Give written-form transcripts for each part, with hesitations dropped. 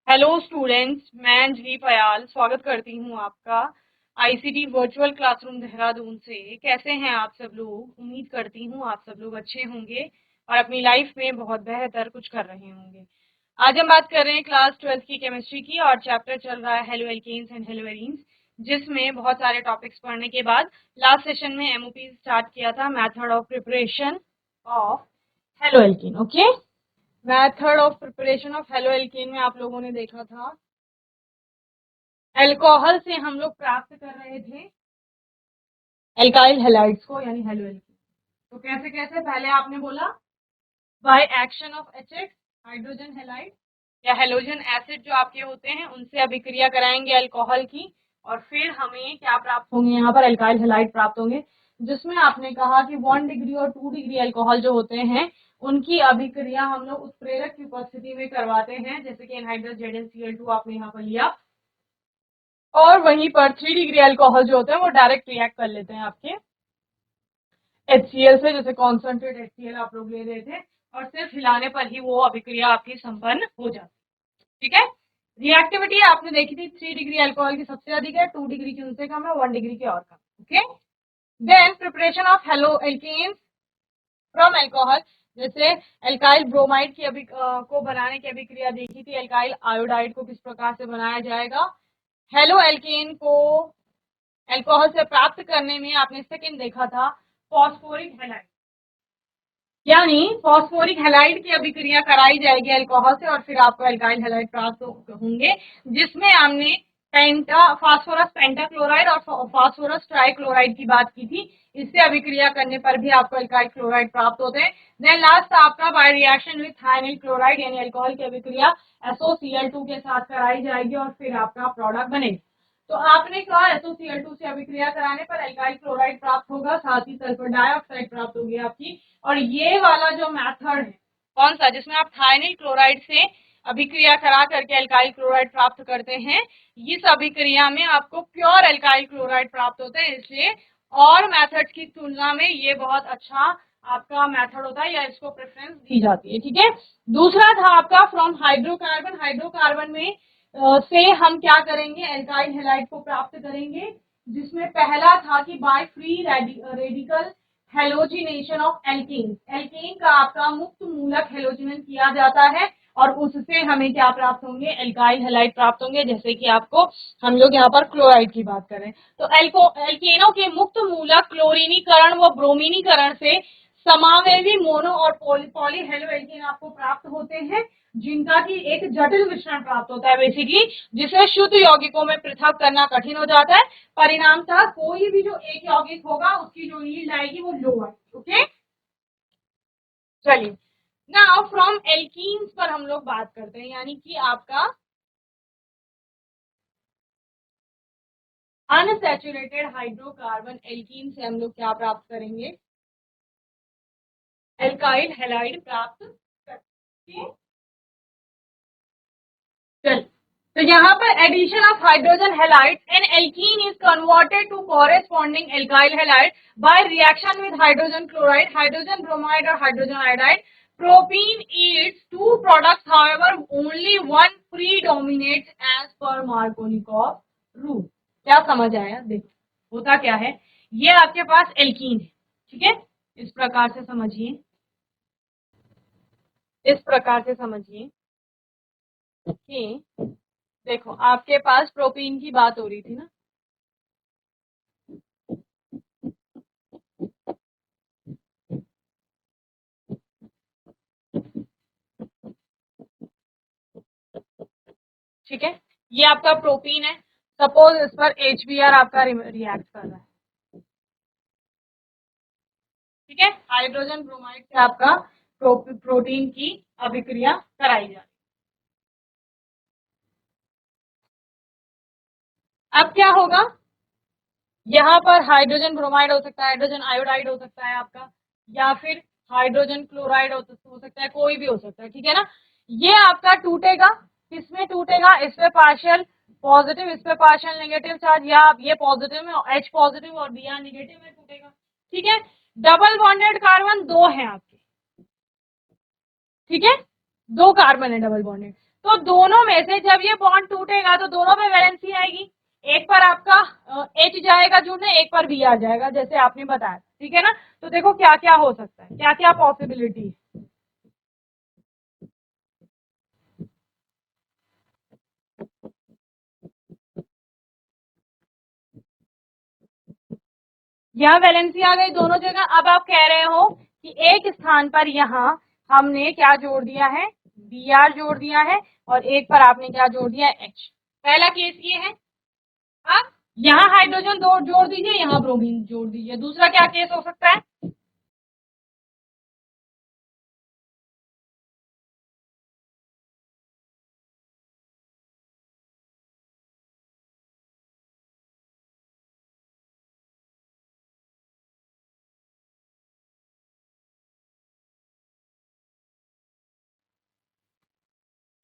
Hello students, मैं अंजलि पयाल स्वागत करती हूँ आपका आईसीटी वर्चुअल क्लासरूम देहरादून से। कैसे हैं आप सब लोग? उम्मीद करती हूँ आप सब लोग अच्छे होंगे और अपनी लाइफ में बहुत बेहतर कुछ कर रहे होंगे। आज हम बात कर रहे हैं क्लास 12th की केमिस्ट्री की और चैप्टर चल रहा है haloalkanes and haloarenes, जिसमें बहुत सारे टॉपिक्स पढ़ने के बाद लास्ट सेशन में एमओपी स्टार्ट किया था, method of preparation of haloalkane. Okay, method of preparation of haloalkane में आप लोगों ने देखा था अल्कोहल से हम लोग प्राप्त कर रहे थे एल्काइल हैलाइड्स को, यानी हेलो एल्केन। तो कैसे कैसे? पहले आपने बोला by action of hx hydrogen halide या हेलोजन एसिड जो आपके होते हैं उनसे अभिक्रिया कराएंगे अल्कोहल की, और फिर हमें क्या प्राप्त होंगे? यहाँ पर एल्काइल हैलाइड प्राप्त होंगे, जिसमें आपने कहा कि 1 डिग्री और 2 डिग्री अल्कोहल जो होते हैं उनकी अभिक्रिया हम लोग उत्प्रेरक की उपस्थिति में करवाते हैं, जैसे कि एनहाइड्रस ZnCl2 आपने यहाँ पर लिया, और वहीं पर 3 डिग्री अल्कोहल जो होते हैं वो डायरेक्ट रिएक्ट कर लेते हैं आपके HCl से, जैसे कॉन्सेंट्रेट HCl आप लोग ले रहे थे, और सिर्फ हिलाने पर ही वो अभिक्रिया आपकी संपन्न हो जाती है। ठीक है, रिएक्टिविटी आपने देखी थी 3 डिग्री अल्कोहल की सबसे अधिक है, 2 डिग्री की उनसे कम है, 1 डिग्री की और कम। Okay, then preparation of haloalkanes from alcohol, जैसे एल्काइल ब्रोमाइड की को बनाने की अभिक्रिया देखी थी, एल्काइल आयोडाइड को किस प्रकार से बनाया जाएगा। हेलो एल्केन को अल्कोहल से प्राप्त करने में आपने सेकंड देखा था फॉस्फोरिक हैलाइड, यानी फॉस्फोरिक हैलाइड की अभिक्रिया कराई जाएगी अल्कोहल से और फिर आपको एल्काइल हैलाइड प्राप्त होंगे, जिसमें हमने फास्फोरस पेंटाक्लोराइड और फास्फोरस ट्राइक्लोराइड की बात की थी। इससे अभिक्रिया करने पर भी आपको एल्काइल क्लोराइड प्राप्त होते हैं। देन लास्ट आपका बाय रिएक्शन विथ थायनिल क्लोराइड, यानी अल्कोहल की अभिक्रिया SOCl2 के साथ कराई जाएगी और फिर आपका प्रोडक्ट बनेगा। तो आपने कहा SOCl2 से अभिक्रिया कराने पर एल्काइल क्लोराइड प्राप्त होगा, साथ ही सल्फर डाइऑक्साइड प्राप्त होगी आपकी। और ये वाला जो मेथड है कौन सा, जिसमें आप थायनिल क्लोराइड से अभिक्रिया करा करके एल्काइल क्लोराइड प्राप्त करते हैं, इस अभिक्रिया में आपको प्योर एल्काइल क्लोराइड प्राप्त होते हैं, इसलिए और मेथड्स की तुलना में ये बहुत अच्छा आपका मेथड होता है या इसको प्रेफरेंस दी जाती है। ठीक है, दूसरा था आपका फ्रॉम हाइड्रोकार्बन। हाइड्रोकार्बन में से हम क्या करेंगे? एल्काइल हैलाइड को प्राप्त करेंगे, जिसमें पहला था कि by free radical halogenation of alkane. Alkane का आपका मुक्त मूलक हेलोजिनेशन किया जाता है और उससे हमें क्या प्राप्त होंगे? एल्काइल हैलाइड प्राप्त होंगे, जैसे कि आपको हम लोग यहाँ पर क्लोराइड की बात करें तो एल्केनों के मुक्त मूलक क्लोरीनीकरण व ब्रोमीनीकरण से समावेवी मोनो और पॉली हेलो एल्केन आपको प्राप्त होते हैं, जिनका की एक जटिल मिश्रण प्राप्त होता है बेसिकली, जिसे शुद्ध यौगिकों में पृथक करना कठिन हो जाता है। परिणाम था कोई भी जो एक यौगिक होगा उसकी जो यील्ड आएगी वो लो आएगी। ओके, चलिए नाउ फ्रॉम एल्कीन्स पर हम लोग बात करते हैं, यानी कि आपका अनसैचुरेटेड हाइड्रोकार्बन एल्कीन से हम लोग क्या प्राप्त करेंगे? एल्काइल हैलाइड प्राप्त करेंगे। चल, तो यहाँ पर addition of hydrogen halide and alkene is converted to corresponding alkyl halide by reaction with hydrogen chloride, hydrogen bromide और hydrogen iodide. Propene yields two products, however, only one predominates as per Markovnikov rule. क्या समझ आया? देखो होता क्या है, ये आपके पास एल्कीन है, ठीक है, इस प्रकार से समझिए, इस प्रकार से समझिए कि देखो आपके पास प्रोपीन की बात हो रही थी ना, ठीक है, ये आपका प्रोपीन है। सपोज इस पर HBr आपका रिएक्ट कर रहा है, ठीक है, हाइड्रोजन ब्रोमाइड से आपका प्रोटीन की अभिक्रिया कराई जा रही है। अब क्या होगा? यहाँ पर हाइड्रोजन ब्रोमाइड हो सकता है, हाइड्रोजन आयोडाइड हो सकता है आपका, या फिर हाइड्रोजन क्लोराइड हो सकता है, कोई भी हो सकता है, ठीक है ना। ये आपका टूटेगा, किसमें टूटेगा? इस पे पार्शियल पॉजिटिव, इस पे पार्शियल नेगेटिव चार्ज, या ये पॉजिटिव में H पॉजिटिव और Br नेगेटिव में टूटेगा, ठीक है। डबल बॉन्डेड कार्बन दो है आपके, ठीक है, दो कार्बन है डबल बॉन्डेड, तो दोनों में से जब ये बॉन्ड टूटेगा तो दोनों पे वैलेंसी आएगी, एक पर आपका H जाएगा जुड़ने, एक पर B आ जाएगा, जैसे आपने बताया, ठीक है ना। तो देखो क्या क्या हो सकता है, क्या क्या पॉसिबिलिटी है। यहाँ वैलेंसी आ गई दोनों जगह। अब आप कह रहे हो कि एक स्थान पर यहाँ हमने क्या जोड़ दिया है, Br जोड़ दिया है, और एक पर आपने क्या जोड़ दिया है, H। पहला केस ये है। अब यहाँ हाइड्रोजन दो जोड़ दीजिए, यहाँ ब्रोमीन जोड़ दीजिए। दूसरा क्या केस हो सकता है,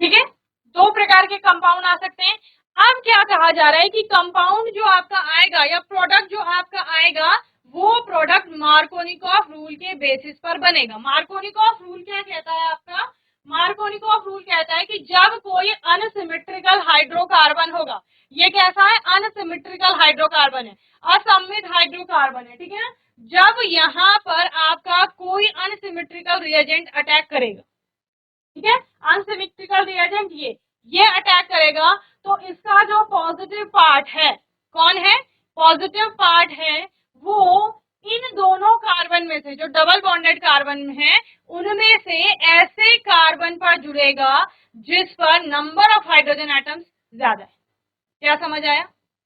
ठीक है। दो प्रकार के कंपाउंड आ सकते हैं। अब क्या कहा जा रहा है कि कंपाउंड जो आपका आएगा या प्रोडक्ट जो आपका आएगा, वो प्रोडक्ट मार्कोनिकॉफ रूल के बेसिस पर बनेगा। मार्कोनिकॉफ रूल क्या कहता है आपका, मार्कोनिकॉफ रूल कहता है कि जब कोई अनसिमेट्रिकल हाइड्रोकार्बन होगा, ये कैसा है, अनसिमेट्रिकल हाइड्रोकार्बन है, असममित हाइड्रोकार्बन है, ठीक है ना। जब यहाँ पर आपका कोई अनसिमेट्रिकल रिएजेंट अटैक करेगा, ठीक है, अनसिमेट्रिकल रिएजेंट ये अटैक करेगा, तो इसका जो पॉजिटिव पार्ट है, कौन है, पॉजिटिव पार्ट है, वो इन दोनों कार्बन में से, जो डबल बॉन्डेड कार्बन है, उनमें से ऐसे कार्बन पर जुड़ेगा जिस पर नंबर ऑफ हाइड्रोजन एटम्स ज्यादा है। क्या समझ आया,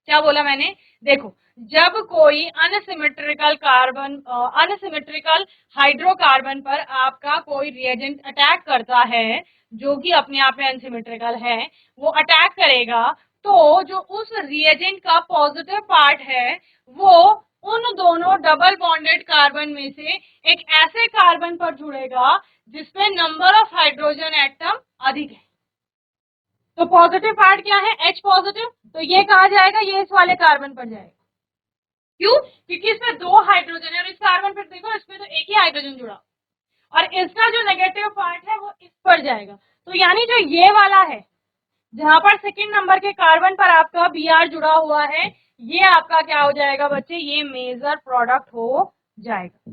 क्या बोला मैंने, देखो, जब कोई अनसिमेट्रिकल कार्बन, अनसिमेट्रिकल हाइड्रोकार्बन पर आपका कोई रिएजेंट अटैक करता है, जो कि अपने आप में अनसिमेट्रिकल है, वो अटैक करेगा, तो जो उस रिएजेंट का पॉजिटिव पार्ट है, वो उन दोनों डबल बॉन्डेड कार्बन में से एक ऐसे कार्बन पर जुड़ेगा जिसमें नंबर ऑफ हाइड्रोजन एटम अधिक है। तो पॉजिटिव पार्ट क्या है, H पॉजिटिव, तो ये कहा जाएगा, ये इस वाले कार्बन पर जाएगा। क्यों, क्योंकि इसमें दो हाइड्रोजन है, और इस कार्बन पर देखो, इसमें तो एक ही हाइड्रोजन जुड़ा, और इसका जो नेगेटिव पार्ट है वो इस पर जाएगा। तो यानी जो ये वाला है, जहां पर सेकंड नंबर के कार्बन पर आपका Br जुड़ा हुआ है, ये आपका क्या हो जाएगा बच्चे, ये मेजर प्रोडक्ट हो जाएगा।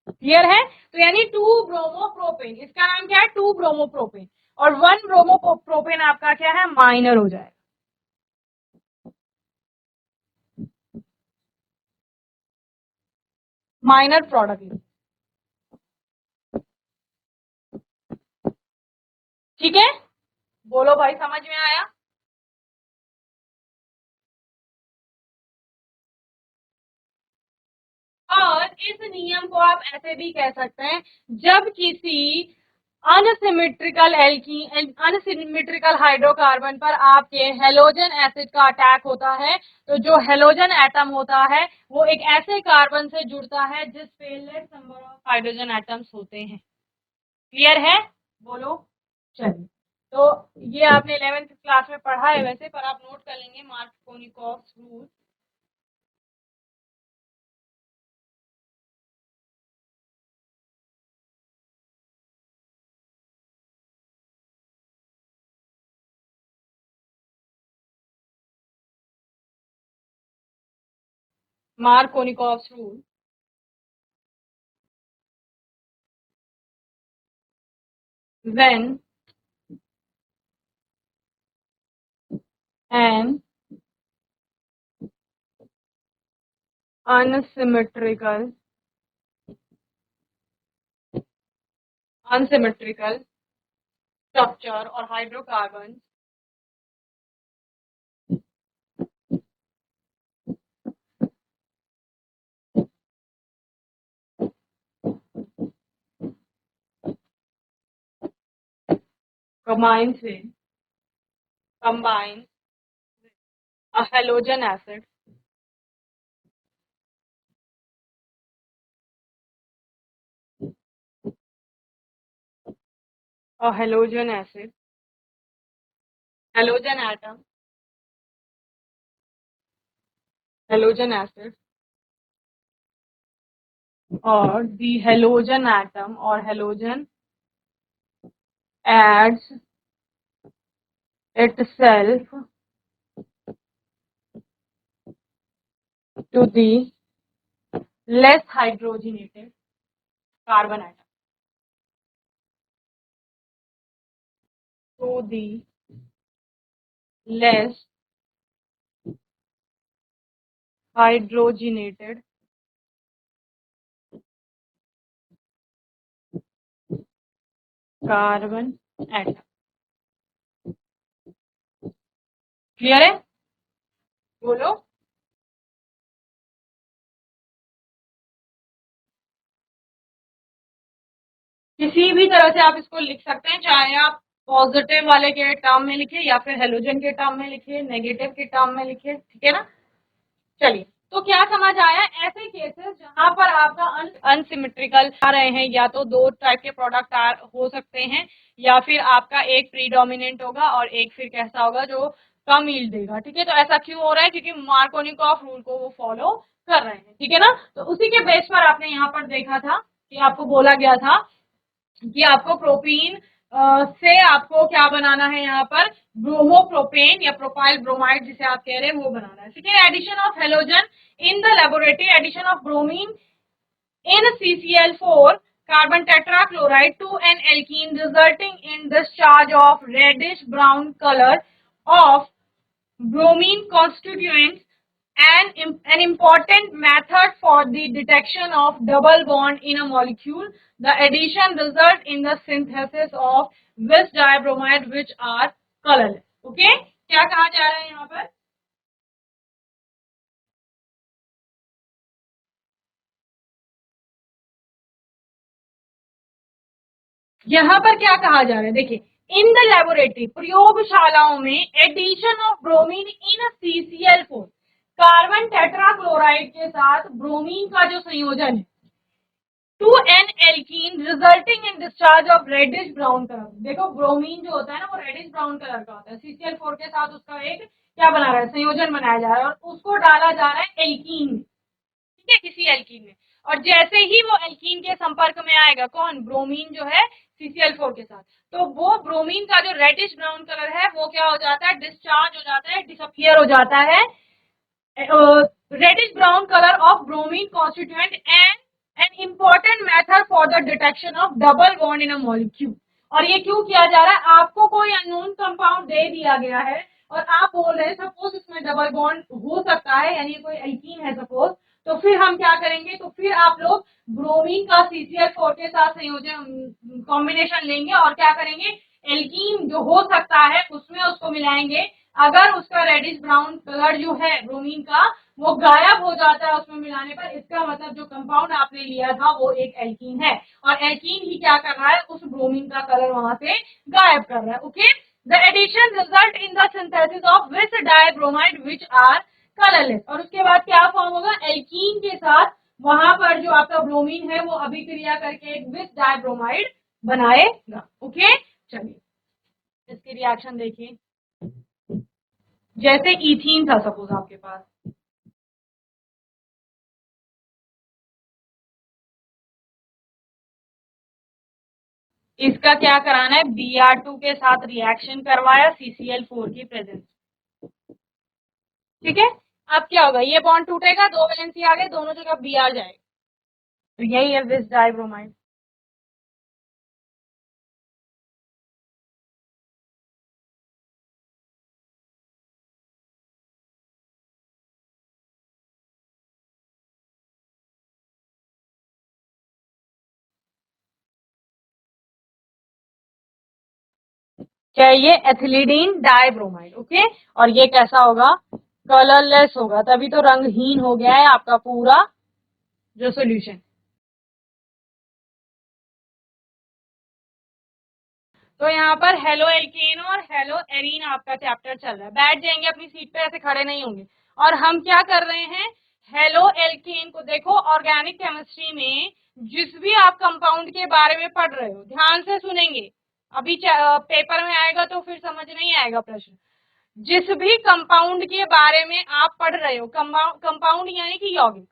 क्लियर है। तो यानी 2 ब्रोमोप्रोपेन, इसका नाम क्या है, 2 ब्रोमोप्रोपेन, और 1 ब्रोमोप्रोपेन आपका क्या है, माइनर हो जाएगा, माइनर प्रोडक्ट। ठीक है, बोलो भाई, समझ में आया। और इस नियम को आप ऐसे भी कह सकते हैं, जब किसी अनसिमेट्रिकल एल्कीन, अनसिमेट्रिकल हाइड्रोकार्बन पर आपके हेलोजन एसिड का अटैक होता है, तो जो हेलोजन एटम होता है वो एक ऐसे कार्बन से जुड़ता है जिस पे less number of hydrogen atoms होते हैं। क्लियर है, बोलो। चलिए, तो ये आपने 11th क्लास में पढ़ा है वैसे, पर आप नोट कर लेंगे, Markovnikov rule. Markovnikov's rule, when an unsymmetrical structure or hydrocarbons combines with combines a halogen acid, a halogen acid, halogen atom, halogen acid, or the halogen atom or halogen adds itself to the less hydrogenated carbon atom, to the less hydrogenated carbon atom. Clear है? बोलो। किसी भी तरह से आप इसको लिख सकते हैं, चाहे आप पॉजिटिव वाले के टर्म में लिखे या फिर हेलोजन के टर्म में लिखे, नेगेटिव के टर्म में लिखे, ठीक है ना। चलिए, तो क्या समझ आया? ऐसे केसेस जहां पर आपका अनसिमेट्रिकल आ रहे हैं, या तो दो टाइप के प्रोडक्ट हो सकते हैं, या फिर आपका एक प्रीडोमिनेंट होगा और एक फिर कैसा होगा जो कम यील्ड देगा, ठीक है। तो ऐसा क्यों हो रहा है? क्योंकि मार्कोनिकॉफ रूल को वो फॉलो कर रहे हैं, ठीक है ना। तो उसी के बेस पर आपने यहाँ पर देखा था कि आपको बोला गया था कि आपको प्रोपीन से आपको क्या बनाना है, यहाँ पर ब्रोमोप्रोपेन या प्रोपाइल ब्रोमाइड जिसे आप कह रहे हैं वो बनाना है, ठीक है। Addition of halogen in the laboratory, addition of bromine in CCl4 carbon tetrachloride to an alkene resulting in discharge of reddish brown color of bromine constituents, an important method for the detection of double bond in a molecule. The addition results in the synthesis of vis dibromide which are colorless. Okay? क्या कहा जा रहा है यहाँ पर? यहाँ पर क्या कहा जा रहा है? देखिए, इन द लेबोरेटरी, प्रयोगशालाओं में addition of bromine in CCl4, carbon tetrachloride के साथ ब्रोमीन का जो संयोजन है, to an alkene resulting in discharge of reddish brown colour. देखो, ब्रोमीन जो होता है ना वो रेडिश ब्राउन कलर का होता है, CCl4 के साथ उसका एक क्या बना रहा है, संयोजन बनाया जा रहा है, और उसको डाला जा रहा है एल्कीन में, ठीक है, किसी एल्कीन में। और जैसे ही वो एल्कीन के संपर्क में आएगा, कौन? ब्रोमीन जो है CCl4 के साथ, तो वो ब्रोमीन का जो रेडिश ब्राउन कलर है वो क्या हो जाता है? डिस्चार्ज हो जाता है, डिसअपियर हो जाता है। Reddish brown colour of bromine constituent and an important method for the detection of double bond in a molecule. और ये क्यों किया जा रहा है? आपको कोई अननोन कंपाउंड दे दिया गया है और आप बोल रहे हैं सपोज इसमें डबल बॉन्ड हो सकता है, यानी कोई एल्कीन है सपोज, तो फिर हम क्या करेंगे? तो फिर आप लोग ब्रोमीन का CCl4 के साथ संयोजन कॉम्बिनेशन लेंगे और क्या करेंगे? एल्कीन जो हो सकता है उसमें उसको मिलाएंगे। अगर उसका रेडिश ब्राउन कलर जो है ब्रोमीन का वो गायब हो जाता है उसमें मिलाने पर, इसका मतलब जो कंपाउंड आपने लिया था वो एक एल्कीन है, और एल्कीन ही क्या कर रहा है? उस ब्रोमीन का कलर वहां से गायब कर रहा है। Okay, the addition result in the synthesis of vic dibromide which are colourless. और उसके बाद क्या फॉर्म होगा? एल्कीन के साथ वहां पर जो आपका ब्रोमीन है वो अभिक्रिया करके एक विस डाइब्रोमाइड बनाएगा। ओके, चलिए इसकी रिएक्शन देखिए। जैसे इथीन था सपोज आपके पास, इसका क्या कराना है? Br2 के साथ रिएक्शन करवाया CCl4 की प्रेजेंस, ठीक है। अब क्या होगा? ये बॉन्ड टूटेगा, दो वैलेंसी आ गए, दोनों जगह Br जाएगा, तो यही है विस डाइब्रोमाइड। क्या ये? एथिलीडीन डाइब्रोमाइड। ओके, और ये कैसा होगा? कलरलेस होगा, तभी तो रंगहीन हो गया है आपका पूरा जो सोल्यूशन। तो यहाँ पर हेलो एल्केन और हेलो एरीन आपका चैप्टर चल रहा है। बैठ जाएंगे अपनी सीट पे, ऐसे खड़े नहीं होंगे। और हम क्या कर रहे हैं? हेलो एल्केन को देखो, ऑर्गेनिक केमिस्ट्री में जिस भी आप कंपाउंड के बारे में पढ़ रहे हो, ध्यान से सुनेंगे, अभी पेपर में आएगा तो फिर समझ नहीं आएगा प्रश्न। जिस भी कंपाउंड के बारे में आप पढ़ रहे हो, कंपाउंड यानी कि यौगिक,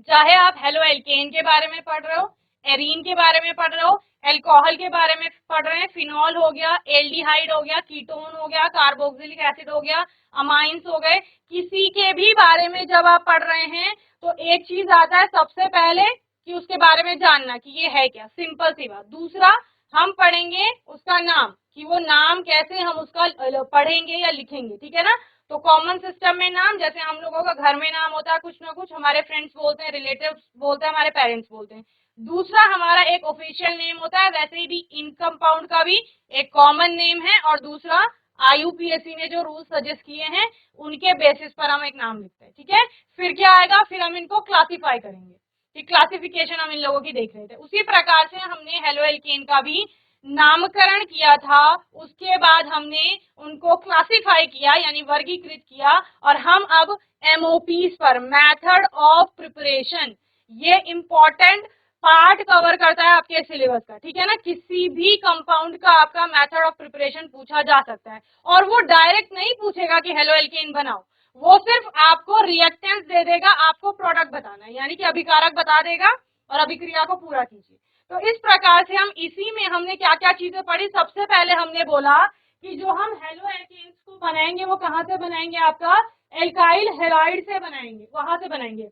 चाहे आप हेलो एल्केन के बारे में पढ़ रहे हो, एरीन के बारे में पढ़ रहे हो, एल्कोहल के बारे में पढ़ रहे हैं, फिनॉल हो गया, एल्डिहाइड हो गया, कीटोन हो गया, कार्बोक्सिलिक एसिड हो गया, अमाइंस हो गए, किसी के भी बारे में जब आप पढ़ रहे हैं तो एक चीज आता है सबसे पहले कि उसके बारे में जानना कि ये है क्या, सिंपल सी बात। दूसरा हम पढ़ेंगे उसका नाम, कि वो नाम कैसे हम उसका पढ़ेंगे या लिखेंगे, ठीक है ना। तो कॉमन सिस्टम में नाम, जैसे हम लोगों का घर में नाम होता है कुछ ना कुछ, हमारे फ्रेंड्स बोलते हैं, रिलेटिव्स बोलते हैं, हमारे पेरेंट्स बोलते हैं। दूसरा हमारा एक ऑफिशियल नेम होता है, वैसे ही भी इन कंपाउंड का भी एक कॉमन नेम है, और दूसरा IUPAC ने जो रूल सजेस्ट किए हैं उनके बेसिस पर हम एक नाम लिखते हैं, ठीक है। फिर क्या आएगा, फिर हम इनको क्लासिफाई करेंगे, कि क्लासिफिकेशन हम इन लोगों की देख रहे थे। उसी प्रकार से हमने हेलो एल्केन का भी नामकरण किया था, उसके बाद हमने उनको क्लासिफाई किया यानी वर्गीकृत किया, और हम अब MOPs पर, मेथड ऑफ प्रिपरेशन, ये इंपॉर्टेंट पार्ट कवर करता है आपके सिलेबस का, ठीक है ना। किसी भी कंपाउंड का आपका मेथड ऑफ प्रिपरेशन पूछा जा सकता है, और वो डायरेक्ट नहीं पूछेगा कि हेलो एल्केन बनाओ, वो सिर्फ आपको रिएक्टेंस दे देगा, आपको प्रोडक्ट बताना है, यानी कि अभिकारक बता देगा और अभिक्रिया को पूरा कीजिए। तो इस प्रकार से हम इसी में हमने क्या क्या चीजें पढ़ी। सबसे पहले हमने बोला कि जो हम हेलो एल्केन्स को बनाएंगे वो कहाँ से बनाएंगे, आपका एल्काइल हैलाइड से बनाएंगे, वहां से बनाएंगे,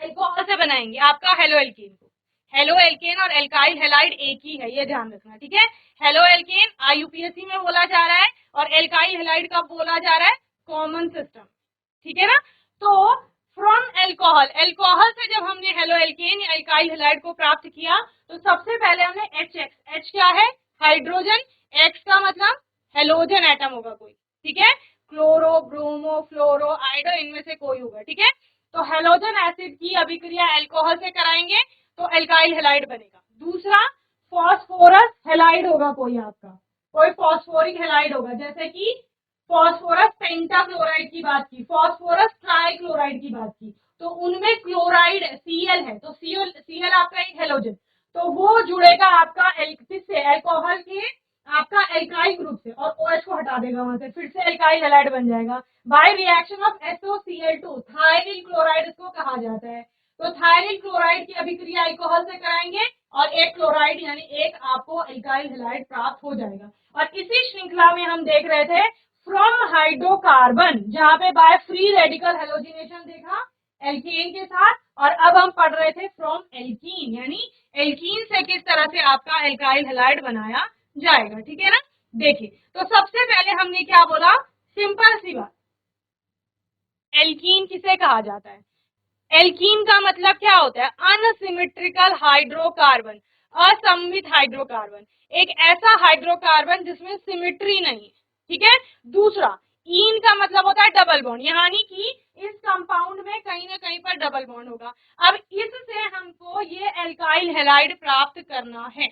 एल्कोहल से बनाएंगे आपका हेलो एल्केन को। हेलो एल्केन और एल्काइल हैलाइड एक ही है, ये ध्यान रखना, ठीक है। हेलो एल्केन IUPAC में बोला जा रहा है, और एल्काइल हैलाइड कब बोला जा रहा है, कॉमन सिस्टम, ठीक है ना। तो फ्रॉम एल्कोहल, एल्कोहल से जब हमने हेलो एल्केन या एल्काइल हैलाइड को प्राप्त किया तो सबसे पहले हमने HX, H क्या है, हाइड्रोजन, X का मतलब हेलोजन एटम होगा कोई, ठीक है। क्लोरो, ब्रोमो, फ्लोरो, आइडो, इनमें से कोई होगा, ठीक है। तो हेलोजन एसिड की अभिक्रिया एल्कोहल से कराएंगे तो एल्काइल हैलाइड बनेगा। दूसरा फॉस्फोरस हैलाइड होगा कोई आपका, कोई फॉस्फोरिक हैलाइड होगा, जैसे कि फॉस्फोरस पेंटाक्लोराइड की बात की, फॉस्फोरस ट्राइक्लोराइड की बात की, तो उनमें क्लोराइड Cl है, तो Cl आपका एक हेलोजन, तो वो जुड़ेगा आपका किससे, एल्कोहल के आपका एल्काइल ग्रुप से, और OH को हटा देगा वहां से, फिर से एल्काइल हैलाइड बन जाएगा by reaction of SOCl2, thionyl chloride इसको कहा जाता है। तो थायरिल क्लोराइड की अभिक्रिया एल्कोहल से कराएंगे और एक क्लोराइड यानी एक आपको एल्काइल हैलाइड प्राप्त हो जाएगा। और इसी श्रृंखला में हम देख रहे थे फ्रॉम हाइड्रोकार्बन, जहां पे बाय फ्री रेडिकल हेलोजिनेशन देखा एल्केन के साथ, और अब हम पढ़ रहे थे फ्रॉम एल्कीन, यानी एल्कीन से किस तरह से आपका एल्काइल हैलाइड बनाया जाएगा, ठीक है ना। देखिए, तो सबसे पहले हमने क्या बोला, सिंपल सी बात, एल्कीन किसे कहा जाता है, एल्कीन का मतलब क्या होता है, अनसिमेट्रिकल हाइड्रोकार्बन, असममित हाइड्रोकार्बन, एक ऐसा हाइड्रोकार्बन जिसमें सिमेट्री नहीं है, ठीक है। दूसरा, ईन का मतलब होता है डबल बॉन्ड, यानी कि इस कंपाउंड में कहीं ना कहीं पर डबल बॉन्ड होगा। अब इससे हमको ये एल्काइल हैलाइड प्राप्त करना है,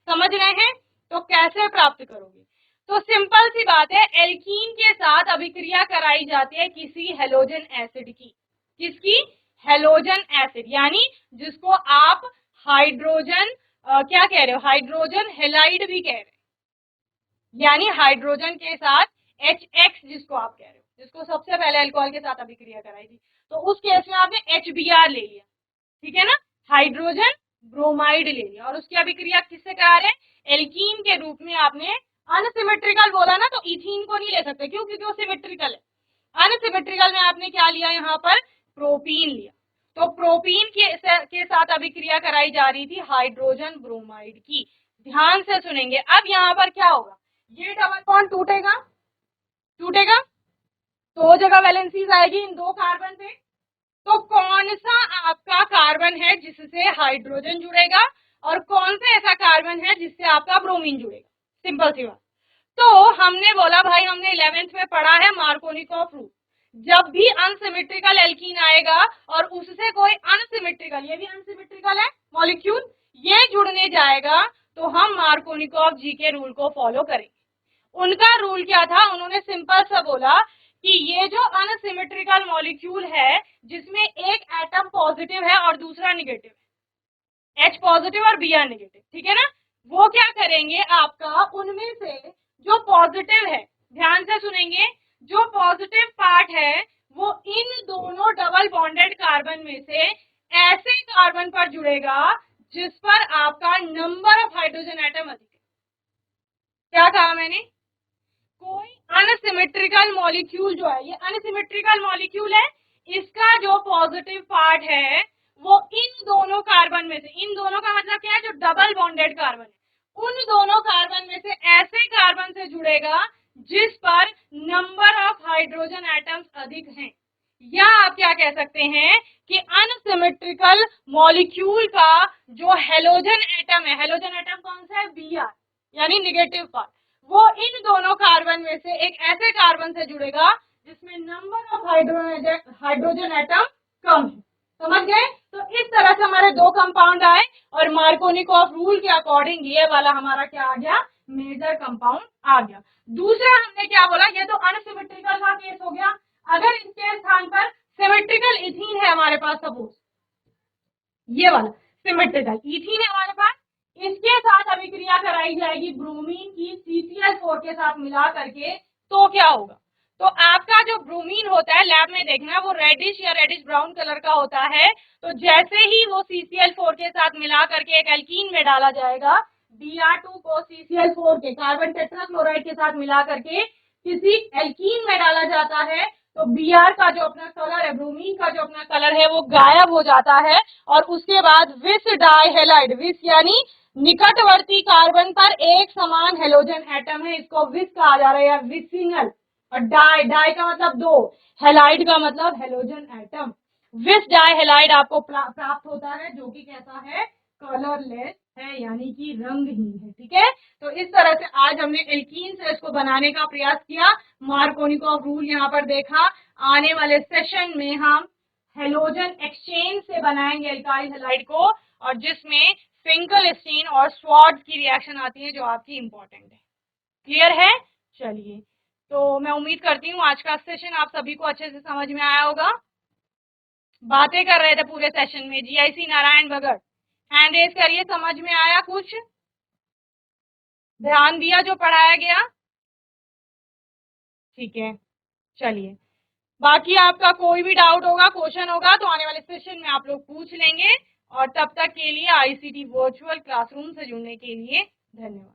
समझ रहे हैं। तो कैसे प्राप्त करोगे, तो सिंपल सी बात है, एल्कीन के साथ अभिक्रिया कराई जाती है किसी हेलोजन एसिड की, किसकी, हेलोजन एसिड, यानी जिसको आप हाइड्रोजन क्या कह रहे हो, हाइड्रोजन हैलाइड भी कह रहे हैं, यानी हाइड्रोजन के साथ HX जिसको आप कह रहे हो, जिसको सबसे पहले अल्कोहल के साथ अभिक्रिया कराई थी, तो उस केस में आपने HBr ले लिया, ठीक है ना, हाइड्रोजन ब्रोमाइड ले लिया, और उसकी अभिक्रिया किससे करा रहे हैं, एल्कीन के रूप में। आपने अनसिमेट्रिकल बोला ना, तो इथीन को नहीं ले सकते, क्यों, क्योंकि वो सिमेट्रिकल है। अनसिमेट्रिकल में आपने क्या लिया, यहाँ पर प्रोपीन लिया, तो प्रोपीन के साथ अभिक्रिया कराई जा रही थी हाइड्रोजन ब्रोमाइड की। ध्यान से सुनेंगे, अब यहाँ पर क्या होगा, ये डबल बॉन्ड टूटेगा, टूटेगा, दो जगह वैलेंसीज आएगी इन दो कार्बन पे, तो कौन सा आपका कार्बन है जिससे हाइड्रोजन जुड़ेगा, और कौन सा ऐसा कार्बन है जिससे आपका ब्रोमीन जुड़ेगा, सिंपल सी बात। तो हमने बोला भाई, हमने 11th में पढ़ा है मार्कोनिकॉफ रूल, जब भी अनसिमेट्रिकल एल्कीन आएगा और उससे कोई अनसिमेट्रिकल, ये भी अनसिमेट्रिकल है मॉलिक्यूल, ये जुड़ने जाएगा, तो हम मार्कोनिकॉफ जी के रूल को फॉलो करेंगे। उनका रूल क्या था, उन्होंने सिंपल सा बोला कि ये जो अनसिमेट्रिकल मॉलिक्यूल है जिसमें एक एटम पॉजिटिव है और दूसरा निगेटिव है, H पॉजिटिव और Br निगेटिव, ठीक है ना, वो क्या करेंगे, आपका उनमें से जो पॉजिटिव है, ध्यान से सुनेंगे, जो पॉजिटिव पार्ट है वो इन दोनों डबल बॉन्डेड कार्बन में से ऐसे कार्बन पर जुड़ेगा जिस पर आपका नंबर ऑफ हाइड्रोजन एटम अधिक है। क्या कहा मैंने? कोई अनसिमेट्रिकल मॉलिक्यूल जो है, ये अनसिमेट्रिकल मॉलिक्यूल है, इसका जो पॉजिटिव पार्ट है वो इन दोनों कार्बन में से, इन दोनों का मतलब क्या है, जो डबल बॉन्डेड कार्बन है, उन दोनों कार्बन में से ऐसे कार्बन से जुड़ेगा जिस पर नंबर ऑफ हाइड्रोजन एटम्स अधिक हैं। या आप क्या कह सकते हैं कि अनसिमेट्रिकल मॉलिक्यूल का जो हेलोजन एटम है, हेलोजन एटम कौन सा है, Br, यानी निगेटिव पार्ट, वो इन दोनों कार्बन में से एक ऐसे कार्बन से जुड़ेगा जिसमें नंबर ऑफ हाइड्रोजन एटम कम है। समझ गए? तो इस तरह से हमारे दो कंपाउंड आए और मार्कोनिकॉफ रूल के अकॉर्डिंग ये वाला हमारा क्या आ गया, मेजर कंपाउंड आ गया। दूसरा हमने क्या बोला, ये तो अनसिमेट्रिकल का केस हो गया। अगर इसके स्थान पर सिमेट्रिकल इथीन है हमारे पास, सपोज ये वाला सिमेट्रिकल इथीन है हमारे पास, इसके साथ अभिक्रिया कराई जाएगी ब्रोमीन की CCl4 के साथ मिला करके, तो क्या होगा, तो आपका जो ब्रोमीन होता है लैब में देखना वो रेडिश या रेडिश ब्राउन कलर का होता है। तो जैसे ही वो CCl4 के साथ मिला करके एक एल्कीन में डाला जाएगा, Br2 को CCl4 के कार्बन टेट्राक्लोराइड के साथ मिला करके किसी एल्कीन में डाला जाता है, तो Br का जो अपना कलर है, ब्रोमीन का जो अपना कलर है वो गायब हो जाता है और उसके बाद विस डाइहेलाइड, विस यानी निकटवर्ती कार्बन पर एक समान हेलोजन एटम है, इसको विस कहा जा रहा है या विसिनल। और डाई, डाई का मतलब दो, हेलाइड का मतलब हेलोजन एटम। विस डाइहेलाइड आपको प्राप्त होता है जो कि कैसा है, कलरलेस है, यानी कि रंगहीन है। ठीक है, तो इस तरह से आज हमने एल्कीन से इसको बनाने का प्रयास किया, मार्कोनिकॉफ रूल यहाँ पर देखा। आने वाले सेशन में हम हेलोजन एक्सचेंज से बनाएंगे एल्काइल हैलाइड को, और जिसमें फिंकलस्टीन और स्वार्ट्ज की रिएक्शन आती है जो आपकी इंपॉर्टेंट है। क्लियर है? चलिए, तो मैं उम्मीद करती हूँ आज का सेशन आप सभी को अच्छे से समझ में आया होगा। बातें कर रहे थे पूरे सेशन में GIC नारायण भगत, हैंड रेज करिए, समझ में आया, कुछ ध्यान दिया जो पढ़ाया गया? ठीक है, चलिए, बाकी आपका कोई भी डाउट होगा, क्वेश्चन होगा तो आने वाले सेशन में आप लोग पूछ लेंगे। और तब तक के लिए ICT वर्चुअल क्लासरूम से जुड़ने के लिए धन्यवाद।